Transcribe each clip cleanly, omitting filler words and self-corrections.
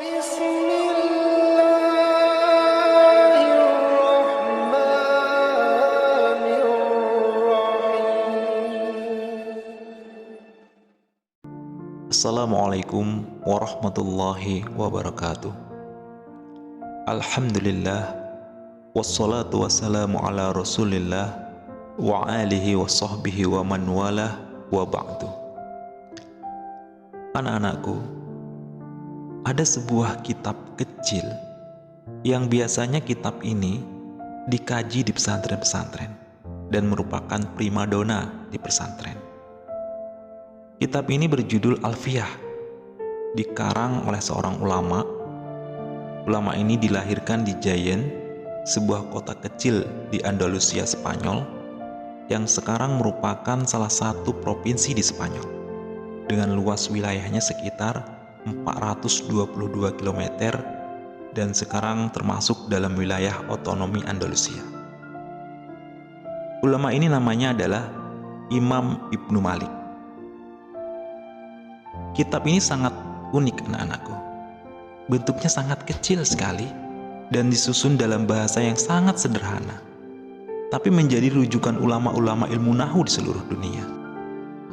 Assalamualaikum warahmatullahi wabarakatuh. Alhamdulillah, wassalatu wassalamu ala rasulillah wa alihi wa sahbihi wa man walah wa ba'du. Anak-anakku, ada sebuah kitab kecil yang biasanya kitab ini dikaji di pesantren-pesantren dan merupakan primadona di pesantren. Kitab ini berjudul Alfiyah, dikarang oleh seorang ulama. Ulama ini dilahirkan di Jaén, sebuah kota kecil di Andalusia, Spanyol, yang sekarang merupakan salah satu provinsi di Spanyol, dengan luas wilayahnya sekitar 422 km dan sekarang termasuk dalam wilayah otonomi Andalusia. Ulama ini namanya adalah Imam Ibnu Malik. Kitab ini sangat unik, anak-anakku. Bentuknya sangat kecil sekali dan disusun dalam bahasa yang sangat sederhana, tapi menjadi rujukan ulama-ulama ilmu nahwu di seluruh dunia.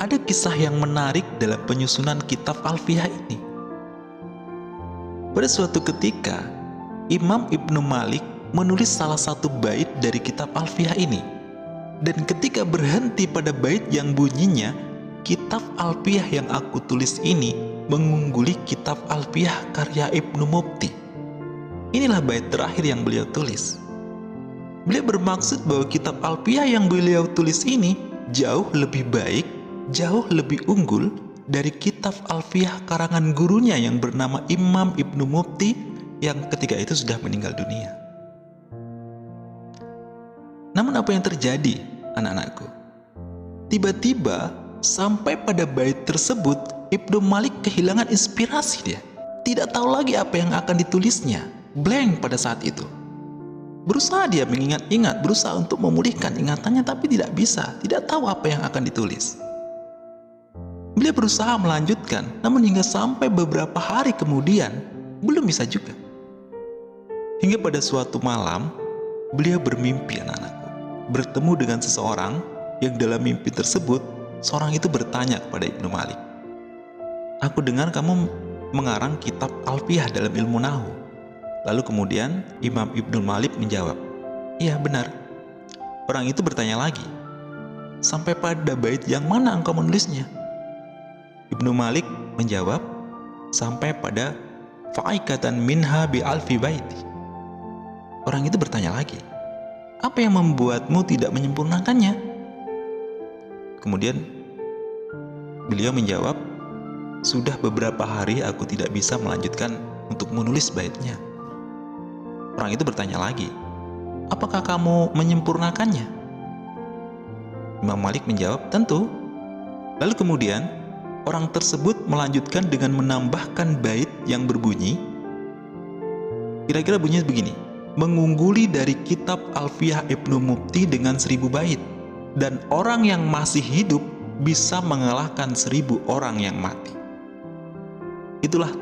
Ada kisah yang menarik dalam penyusunan kitab Alfiyah ini. Pada suatu ketika, Imam Ibnu Malik menulis salah satu bait dari kitab Alfiyah ini, dan ketika berhenti pada bait yang bunyinya, kitab Alfiyah yang aku tulis ini mengungguli kitab Alfiyah karya Ibnu Mufti. Inilah bait terakhir yang beliau tulis. Beliau bermaksud bahwa kitab Alfiyah yang beliau tulis ini jauh lebih baik, jauh lebih unggul dari kitab Alfiyah karangan gurunya yang bernama Imam Ibnu Mufti yang ketika itu sudah meninggal dunia. Namun apa yang terjadi, anak-anakku? Tiba-tiba sampai pada bait tersebut, Ibnu Malik kehilangan inspirasi dia. Tidak tahu lagi apa yang akan ditulisnya. Blank pada saat itu. Berusaha dia mengingat-ingat, berusaha untuk memulihkan ingatannya, tapi tidak bisa. Tidak tahu apa yang akan ditulis. Beliau berusaha melanjutkan, namun hingga sampai beberapa hari kemudian, belum bisa juga. Hingga pada suatu malam, beliau bermimpi, anak-anakku, bertemu dengan seseorang yang dalam mimpi tersebut, seorang itu bertanya kepada Ibnu Malik, "Aku dengar kamu mengarang kitab Alfiyah dalam ilmu nahwu." Lalu kemudian Imam Ibnu Malik menjawab, "Iya, benar." Orang itu bertanya lagi, "Sampai pada bait yang mana engkau menulisnya?" Ibnu Malik menjawab, "Sampai pada fa'ikatan minha bi alfi baiti." Orang itu bertanya lagi, "Apa yang membuatmu tidak menyempurnakannya?" Kemudian beliau menjawab, "Sudah beberapa hari aku tidak bisa melanjutkan untuk menulis baitnya." Orang itu bertanya lagi, "Apakah kamu menyempurnakannya?" Imam Malik menjawab, "Tentu." Lalu kemudian orang tersebut melanjutkan dengan menambahkan bait yang berbunyi, kira-kira bunyinya begini, "Mengungguli dari kitab Alfiyah Ibnu Mufti dengan 1000 bait. Dan orang yang masih hidup bisa mengalahkan 1000 orang yang mati." Itulah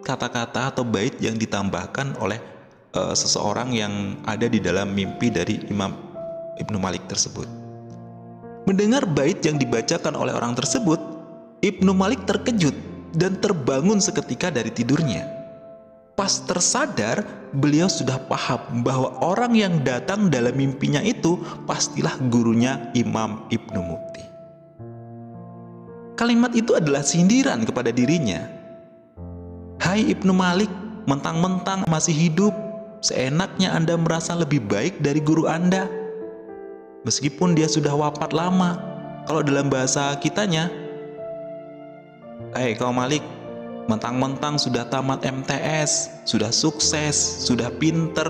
kata-kata atau bait yang ditambahkan oleh seseorang yang ada di dalam mimpi dari Imam Ibnu Malik tersebut. Mendengar bait yang dibacakan oleh orang tersebut, Ibnu Malik terkejut dan terbangun seketika dari tidurnya. Pas tersadar, beliau sudah paham bahwa orang yang datang dalam mimpinya itu pastilah gurunya Imam Ibnu Mufti. Kalimat itu adalah sindiran kepada dirinya. "Hai Ibnu Malik, mentang-mentang masih hidup, seenaknya Anda merasa lebih baik dari guru Anda. Meskipun dia sudah wafat lama, kalau dalam bahasa kitanya, hei kau Malik, mentang-mentang sudah tamat MTS, sudah sukses, sudah pinter,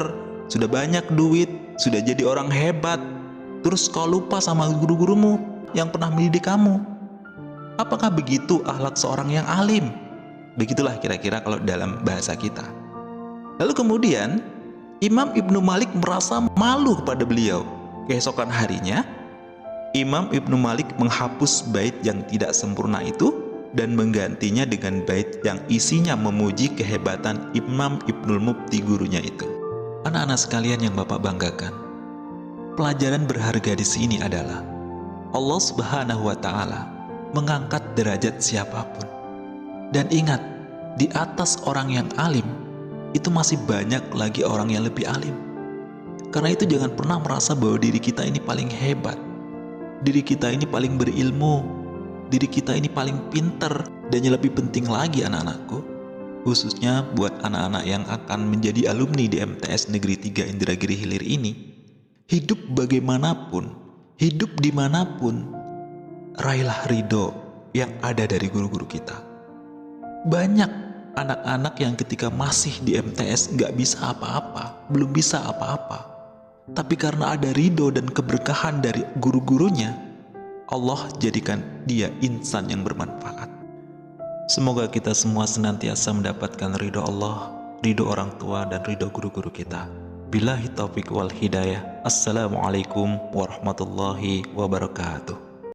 sudah banyak duit, sudah jadi orang hebat, terus kau lupa sama guru-gurumu yang pernah mendidik kamu. Apakah begitu akhlak seorang yang alim?" Begitulah kira-kira kalau dalam bahasa kita. Lalu kemudian Imam Ibnu Malik merasa malu kepada beliau. Keesokan harinya Imam Ibnu Malik menghapus bait yang tidak sempurna itu, dan menggantinya dengan bait yang isinya memuji kehebatan Imam Ibnul Mufti gurunya itu. Anak-anak sekalian yang Bapak banggakan, pelajaran berharga di sini adalah Allah Subhanahu wa Ta'ala mengangkat derajat siapapun. Dan ingat, di atas orang yang alim itu masih banyak lagi orang yang lebih alim. Karena itu jangan pernah merasa bahwa diri kita ini paling hebat, diri kita ini paling berilmu, diri kita ini paling pinter. Dan yang lebih penting lagi anak-anakku, khususnya buat anak-anak yang akan menjadi alumni di MTS Negeri 3 Indragiri Hilir ini, hidup bagaimanapun, hidup dimanapun, raihlah ridho yang ada dari guru-guru kita. Banyak anak-anak yang ketika masih di MTS nggak bisa apa-apa, belum bisa apa-apa. Tapi karena ada ridho dan keberkahan dari guru-gurunya, Allah jadikan dia insan yang bermanfaat. Semoga kita semua senantiasa mendapatkan ridho Allah, ridho orang tua, dan ridho guru-guru kita. Billahi taufiq wal hidayah. Assalamualaikum warahmatullahi wabarakatuh.